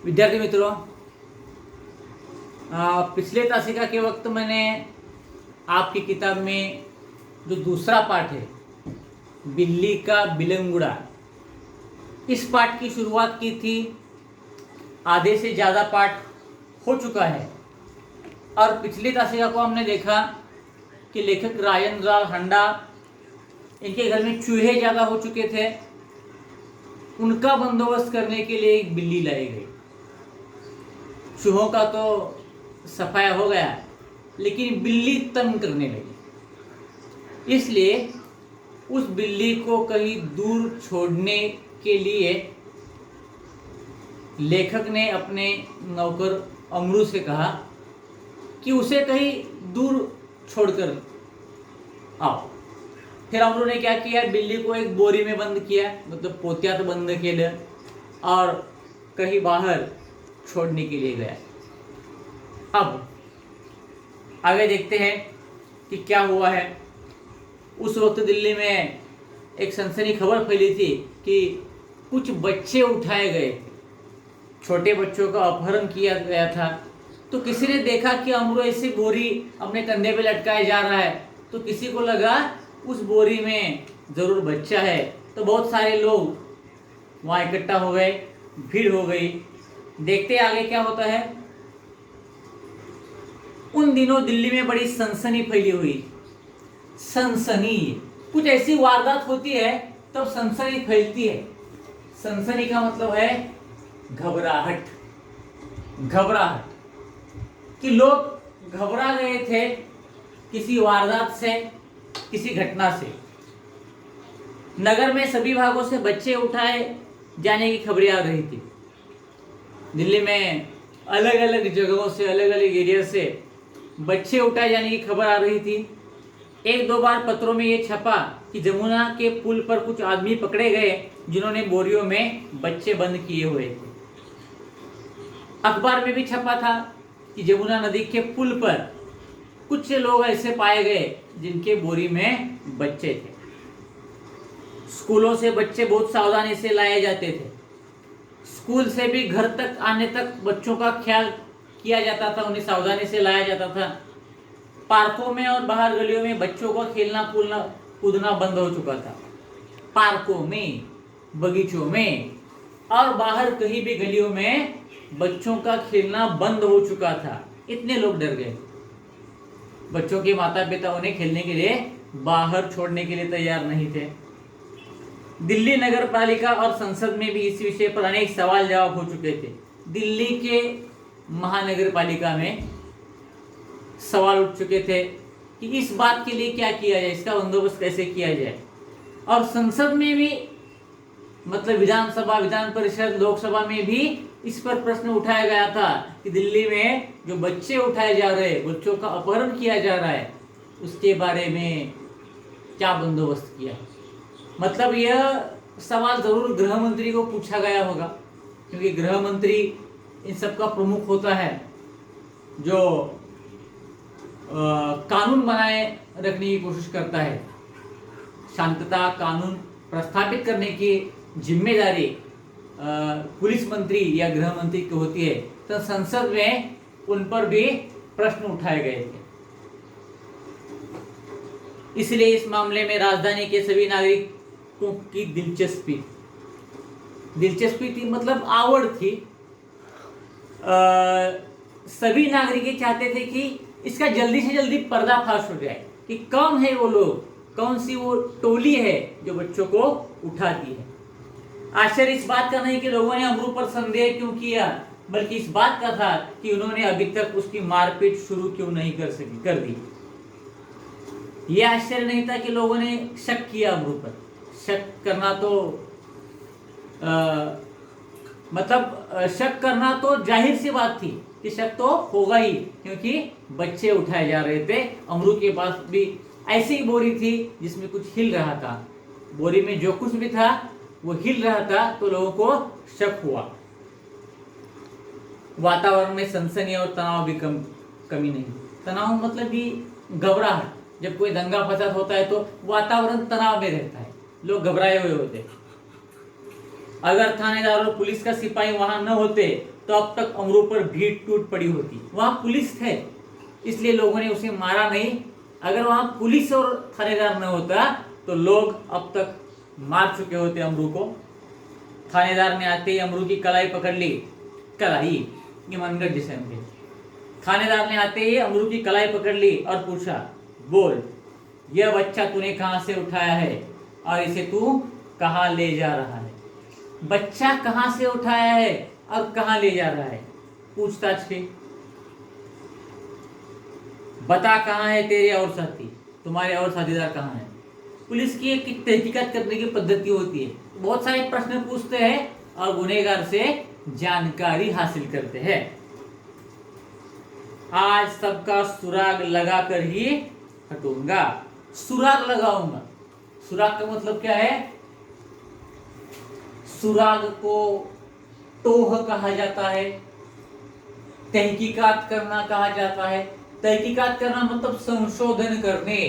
विद्यार्थी मित्रों, पिछले तासिका के वक्त मैंने आपकी किताब में जो दूसरा पाठ है बिल्ली का बिलंगुड़ा, इस पाठ की शुरुआत की थी। आधे से ज़्यादा पाठ हो चुका है और पिछली तासिका को हमने देखा कि लेखक राजेंद्र हंडा, इनके घर में चूहे ज़्यादा हो चुके थे। उनका बंदोबस्त करने के लिए एक बिल्ली लाई गई। चूहों का तो सफाया हो गया, लेकिन बिल्ली तंग करने लगी। इसलिए उस बिल्ली को कहीं दूर छोड़ने के लिए लेखक ने अपने नौकर अमरू से कहा कि उसे कहीं दूर छोड़कर आओ। फिर अमरू ने क्या किया, बिल्ली को एक बोरी में बंद किया, मतलब पोत्यात बंद केलं और कहीं बाहर छोड़ने के लिए गया। अब आगे देखते हैं कि क्या हुआ है। उस वक्त दिल्ली में एक सनसनी खबर फैली थी कि कुछ बच्चे उठाए गए थे, छोटे बच्चों का अपहरण किया गया था। तो किसी ने देखा कि अमरू ऐसी बोरी अपने कंधे पे लटकाए जा रहा है, तो किसी को लगा उस बोरी में जरूर बच्चा है। तो बहुत सारे लोग वहाँ इकट्ठा हो गए, भीड़ हो गई। देखते आगे क्या होता है। उन दिनों दिल्ली में बड़ी सनसनी फैली हुई। सनसनी, कुछ ऐसी वारदात होती है तब सनसनी फैलती है। सनसनी का मतलब है घबराहट। घबराहट कि लोग घबरा गए थे किसी वारदात से, किसी घटना से। नगर में सभी भागों से बच्चे उठाए जाने की खबरें आ रही थी। दिल्ली में अलग अलग जगहों से, अलग अलग एरिया से बच्चे उठाए जाने की खबर आ रही थी। एक दो बार पत्रों में ये छपा कि जमुना के पुल पर कुछ आदमी पकड़े गए जिन्होंने बोरियों में बच्चे बंद किए हुए थे। अखबार में भी छपा था कि जमुना नदी के पुल पर कुछ लोग ऐसे पाए गए जिनके बोरी में बच्चे थे। स्कूलों से बच्चे बहुत सावधानी से लाए जाते थे। स्कूल से भी घर तक आने तक बच्चों का ख्याल किया जाता था, उन्हें सावधानी से लाया जाता था। पार्कों में और बाहर गलियों में बच्चों का खेलना कूदना बंद हो चुका था। पार्कों में, बगीचों में और बाहर कहीं भी गलियों में बच्चों का खेलना बंद हो चुका था। इतने लोग डर गए। बच्चों के माता पिता उन्हें खेलने के लिए बाहर छोड़ने के लिए तैयार नहीं थे। दिल्ली नगर पालिका और संसद में भी इस विषय पर अनेक सवाल जवाब हो चुके थे। दिल्ली के महानगर पालिका में सवाल उठ चुके थे कि इस बात के लिए क्या किया जाए, इसका बंदोबस्त कैसे किया जाए। और संसद में भी, मतलब विधानसभा, विधान परिषद, लोकसभा में भी इस पर प्रश्न उठाया गया था कि दिल्ली में जो बच्चे उठाए जा रहे हैं, बच्चों का अपहरण किया जा रहा है, उसके बारे में क्या बंदोबस्त किया। मतलब यह सवाल जरूर गृह मंत्री को पूछा गया होगा, क्योंकि गृह मंत्री इन सब का प्रमुख होता है, जो कानून बनाए रखने की कोशिश करता है। शांतता, कानून प्रस्थापित करने की जिम्मेदारी पुलिस मंत्री या गृह मंत्री की होती है। तो संसद में उन पर भी प्रश्न उठाए गए थे। इसलिए इस मामले में राजधानी के सभी नागरिकों की दिलचस्पी थी, मतलब आवड़ थी। सभी नागरिक चाहते थे कि इसका जल्दी से जल्दी पर्दाफाश हो जाए कि कौन है वो लोग, कौन सी वो टोली है जो बच्चों को उठाती है। आश्चर्य इस बात का नहीं कि लोगों ने अमरू पर संदेह क्यों किया, बल्कि इस बात का था कि उन्होंने अभी तक उसकी मारपीट शुरू क्यों नहीं कर दी। यह आश्चर्य नहीं था कि लोगों ने शक किया अमरू पर। शक करना तो शक करना तो जाहिर सी बात थी कि शक तो होगा ही, क्योंकि बच्चे उठाए जा रहे थे। अमरू के पास भी ऐसी ही बोरी थी जिसमें कुछ हिल रहा था। बोरी में जो कुछ भी था वो हिल रहा था, तो लोगों को शक हुआ। वातावरण में सनसनी और तनाव भी कमी नहीं। तनाव मतलब कि घबराहट। जब कोई दंगा फसाद होता है तो वातावरण तनाव में रहता है, लोग घबराए हुए होते हैं। अगर थानेदार और पुलिस का सिपाही वहां न होते तो अब तक अमरू पर भीड़ टूट पड़ी होती। वहां पुलिस थे इसलिए लोगों ने उसे मारा नहीं। अगर वहां पुलिस और थानेदार न होता तो लोग अब तक मार चुके होते अमरू को। थानेदार ने आते ही अमरू की कलाई पकड़ ली। कलाई, ये मनगढ़ जिसे हम कहते। थानेदार ने आते ही अमरू की कलाई पकड़ ली और पूछा, बोल, यह बच्चा तूने कहां से उठाया है और इसे तू कहां ले जा रहा है? बच्चा कहां से उठाया है और कहां ले जा रहा है? पूछताछ की। बता कहां है तेरे और साथी, तुम्हारे और साथीदार कहां है? पुलिस की एक तहकीकात करने की पद्धति होती है, बहुत सारे प्रश्न पूछते हैं और गुनहगार से जानकारी हासिल करते हैं। आज सबका सुराग लगाकर ही हटूंगा। सुराग लगाऊंगा, सुराग का मतलब क्या है? सुराग को टोह कहा जाता है, तहकीकात करना कहा जाता है। तहकीकात करना मतलब संशोधन करने,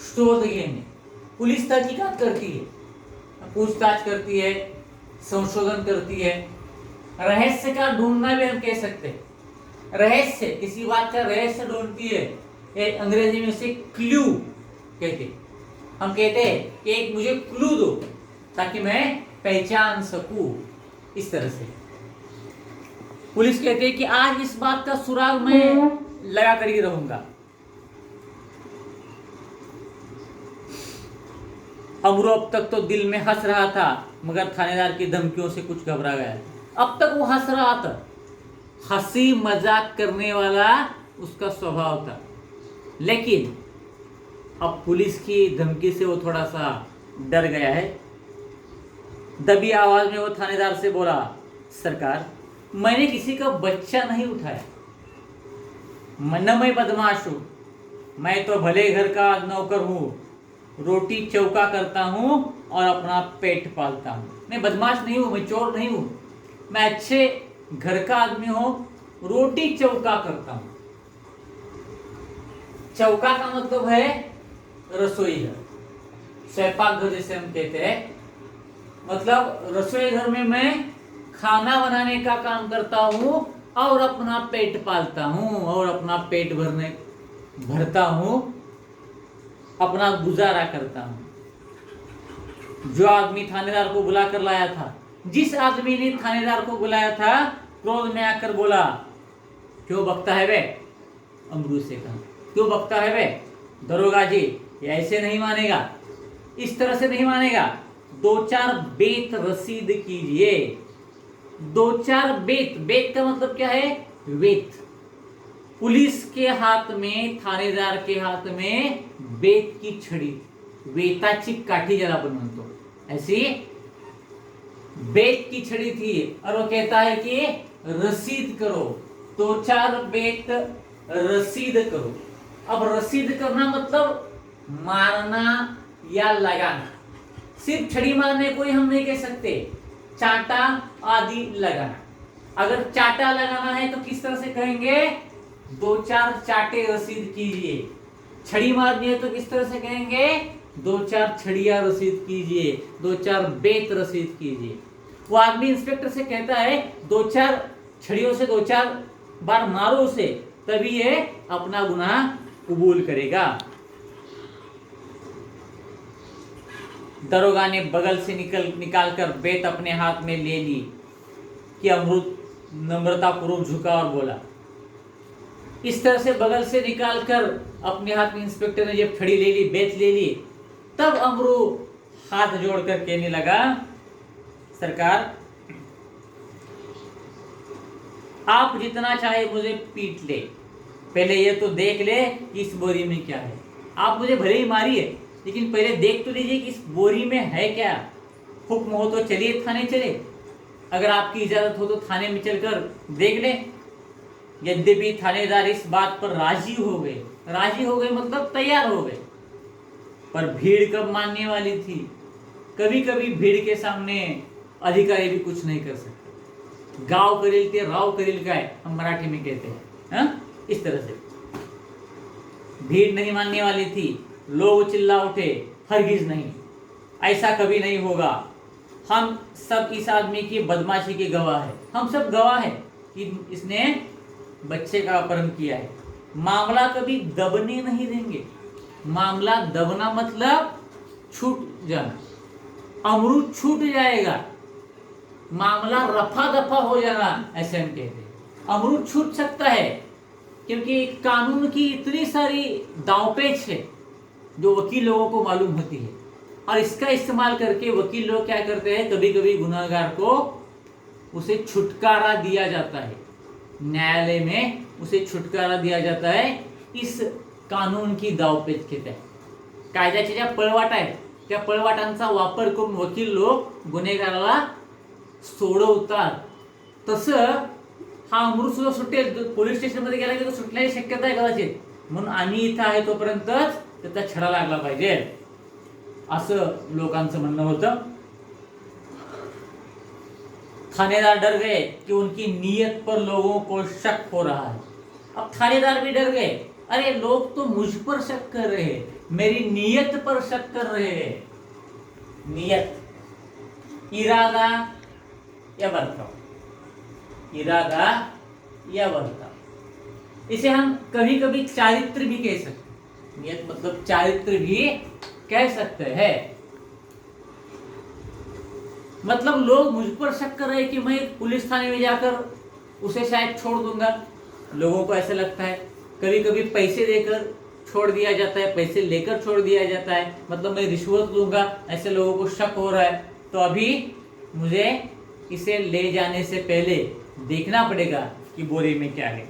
शोध लेने। पुलिस तहकीकात करती है, पूछताछ करती है, संशोधन करती है। रहस्य का ढूंढना भी हम कह सकते हैं। रहस्य, किसी बात का रहस्य ढूंढती है, ये अंग्रेजी में से क्लू कहते हैं। हम कहते हैं कि एक मुझे क्लू दो ताकि मैं पहचान सकूं। इस तरह से पुलिस कहते हैं कि आज इस बात का सुराग मैं लगा कर ही रहूंगा। अमरू अब तक तो दिल में हंस रहा था मगर थानेदार की धमकियों से कुछ घबरा गया। अब तक वो हंस रहा था, हंसी मजाक करने वाला उसका स्वभाव था, लेकिन अब पुलिस की धमकी से वो थोड़ा सा डर गया है। दबी आवाज में वो थानेदार से बोला, सरकार, मैंने किसी का बच्चा नहीं उठाया, न मैं बदमाश हूं, मैं तो भले घर का नौकर हूं, रोटी चौका करता हूं और अपना पेट पालता हूं। मैं बदमाश नहीं हूं, मैं चोर नहीं हूं, मैं अच्छे घर का आदमी हूं, रोटी चौका करता हूं। चौका का मतलब है रसोई घर, स्वयंपाक घर जैसे हम कहते हैं। मतलब रसोई घर में मैं खाना बनाने का काम करता हूं और अपना पेट पालता हूं और अपना पेट भरता हूं, अपना गुजारा करता हूं। जो आदमी थानेदार को बुला कर लाया था, जिस आदमी ने थानेदार को बुलाया था, क्रोध में आकर बोला, क्यों बकता है बे? अमरू से कहा, क्यों बकता है बे? दरोगा जी, ये ऐसे नहीं मानेगा, इस तरह से नहीं मानेगा, 2-4 बेत रसीद कीजिए। 2-4 बेत, बेत का मतलब क्या है? वेत। पुलिस के हाथ में, थानेदार के हाथ में बेत की छड़ी, वेताची काठी जरा बनवतो, ऐसी बेत की छड़ी थी और वो कहता है कि रसीद करो, 2-4 बेत रसीद करो। अब रसीद करना मतलब मारना या लगाना। सिर्फ छड़ी मारने को ही हम नहीं कह सकते, चाटा आदि लगाना। अगर चाटा लगाना है तो किस तरह से कहेंगे? 2-4 चाटे रसीद कीजिए। छड़ी मारनी है तो किस तरह से कहेंगे? 2-4 छड़ियां रसीद कीजिए, 2-4 बेत रसीद कीजिए। वो आदमी इंस्पेक्टर से कहता है 2-4 छड़ियों से 2-4 बार मारो उसे, तभी ये अपना गुनाह कबूल करेगा। दरोगा ने बगल से निकालकर बेत अपने हाथ में ले ली कि अमरूद नम्रतापूर्वक झुका और बोला। इस तरह से बगल से निकालकर अपने हाथ में इंस्पेक्टर ने जब छड़ी ले ली, बेत ले ली, तब अमरू हाथ जोड़कर कहने लगा, सरकार, आप जितना चाहे मुझे पीट ले, पहले ये तो देख ले कि इस बोरी में क्या है। आप मुझे भले ही मारिए, लेकिन पहले देख तो लीजिए कि इस बोरी में है क्या। हुक्म हो तो चलिए थाने चले, अगर आपकी इजाजत हो तो थाने में चलकर देख ले। यद्यपि थानेदार इस बात पर राजी हो गए मतलब तैयार हो गए, पर भीड़ कब मानने वाली थी? कभी कभी भीड़ के सामने अधिकारी भी कुछ नहीं कर सकते। गांव करील ते राव करील काय, हम मराठी में कहते हैं, हा? इस तरह से भीड़ नहीं मानने वाली थी। लोग चिल्ला उठे, हरगिज नहीं, ऐसा कभी नहीं होगा, हम सब इस आदमी की बदमाशी के गवाह है, हम सब गवाह है कि इसने बच्चे का अपहरण किया है। मामला कभी दबने नहीं देंगे। मामला दबना मतलब छूट जाना, अमरूद छूट जाएगा, मामला रफा दफा हो जाना, ऐसे हम कहते हैं। अमरूद छूट सकता है क्योंकि कानून की इतनी सारी दांवपेच है जो वकील लोगों को मालूम होती है, और इसका इस्तेमाल करके वकील लोग क्या करते हैं, कभी कभी गुनहगार को उसे छुटकारा दिया जाता है, न्यायालय में उसे छुटकारा दिया जाता है इस कानून की दावपेच के तहत। कायद्याच्या ज्या पळवाटा आहेत त्या पळवाटांचा वापर करून वकील लोक गुन्हेगाराला सोडवतात। तसं हा अमृत सुद्धा सुटेल, पोलीस स्टेशन मध्ये गेला की तो सुटण्याची शक्यता आहे कदाचित, म्हणून आम्ही इथं आहे तोपर्यंतच त्याचा छडा लागला पाहिजे, असं लोकांचं म्हणणं होतं। थानेदार डर गए कि उनकी नीयत पर लोगों को शक हो रहा है। अब थानेदार भी डर गए, अरे लोग तो मुझ पर शक कर रहे हैं, मेरी नीयत पर शक कर रहे हैं। नीयत, इरादा या बर्ताव, इरादा या बर्ताव, इसे हम कभी कभी चारित्र भी कह सकते हैं। नियत मतलब चारित्र भी कह सकते हैं। मतलब लोग मुझ पर शक कर रहे हैं कि मैं पुलिस थाने में जाकर उसे शायद छोड़ दूंगा। लोगों को ऐसा लगता है, कभी कभी पैसे देकर छोड़ दिया जाता है, पैसे लेकर छोड़ दिया जाता है, मतलब मैं रिश्वत लूंगा, ऐसे लोगों को शक हो रहा है। तो अभी मुझे इसे ले जाने से पहले देखना पड़ेगा कि बोरी में क्या है।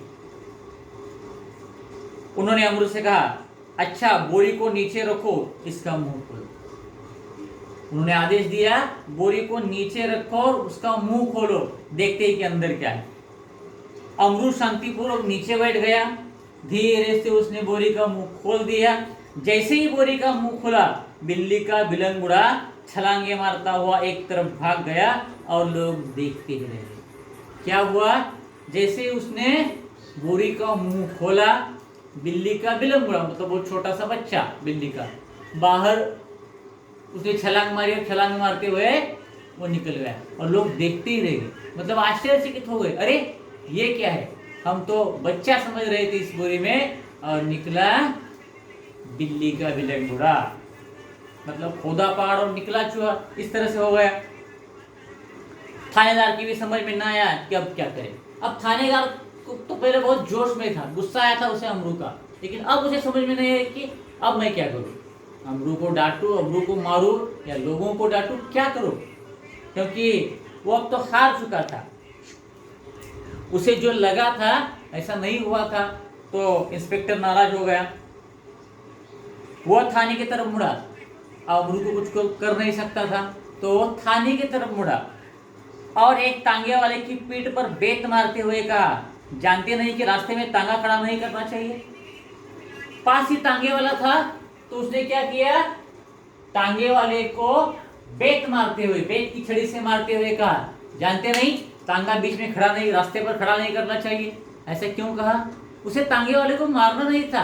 उन्होंने अमरूद से कहा, अच्छा बोरी को नीचे रखो, इसका मुंह खोलो। उन्होंने आदेश दिया, बोरी को नीचे रखो और उसका मुंह खोलो, देखते ही कि अंदर क्या है। अमरूद शांतिपूर्वक नीचे बैठ गया, धीरे से उसने बोरी का मुंह खोल दिया। जैसे ही बोरी का मुंह खुला, बिल्ली का बिलंगुड़ा छलांगे मारता हुआ एक तरफ भाग गया और लोग देखते ही रहे। क्या हुआ, जैसे उसने बोरी का मुंह खोला, बिल्ली का बिलंगुड़ा मतलब वो छोटा सा बच्चा बिल्ली का बाहर उसने छलांग मारी और छलांग मारते हुए वो निकल गया और लोग देखते ही रह गए। मतलब आश्चर्यचकित हो गए, अरे ये क्या है, हम तो बच्चा समझ रहे थे इस बोरी में, और निकला बिल्ली का बिलंगुड़ा, मतलब खोदा पहाड़ और निकला चूहा, इस तरह से हो गया। थानेदार की भी समझ में ना आया कि अब क्या करे। अब थानेदार को तो पहले बहुत जोश में था, गुस्सा आया था उसे अमरू का, लेकिन अब उसे समझ में नहीं आया कि अब मैं क्या करूं, अमरू को डांटू, अमरू को मारू या लोगों को डांटू, क्या करूं, क्योंकि वो अब तो हार चुका था। उसे जो लगा था ऐसा नहीं हुआ था, तो इंस्पेक्टर नाराज हो गया। वो थाने की तरफ मुड़ा, अमरू को कुछ कर नहीं सकता था, तो वो थाने की तरफ मुड़ा और एक तांगे वाले की पीठ पर बेत मारते हुए कहा, जानते नहीं कि रास्ते में तांगा खड़ा नहीं करना चाहिए। पास ही तांगे वाला था, तो उसने क्या किया, तांगे वाले को बेत मारते हुए, बेत की छड़ी से मारते हुए कहा, जानते नहीं तांगा बीच में खड़ा नहीं, रास्ते पर खड़ा नहीं करना चाहिए। ऐसा क्यों कहा, उसे तांगे वाले को मारना नहीं था।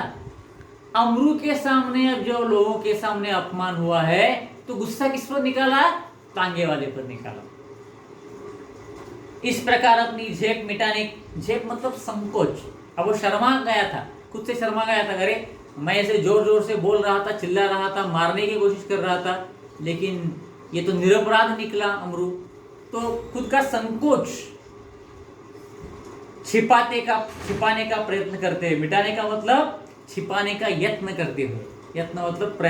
अमरू के सामने, अब जो लोगों के सामने अपमान हुआ है, तो गुस्सा किस पर निकाला, तांगे वाले पर निकाला। इस प्रकार अपनी झेप मिटाने, झेप मतलब संकोच, अब वो शर्मा गया था, खुद से शर्मा गया था। अरे मैं ऐसे जोर जोर से बोल रहा था, चिल्ला रहा था, मारने की कोशिश कर रहा था, लेकिन ये तो निरपराध निकला अमरू। तो खुद का संकोच छिपाने का प्रयत्न करते हुए, मिटाने का मतलब छिपाने का यत्न करते हुए, यत्न मतलब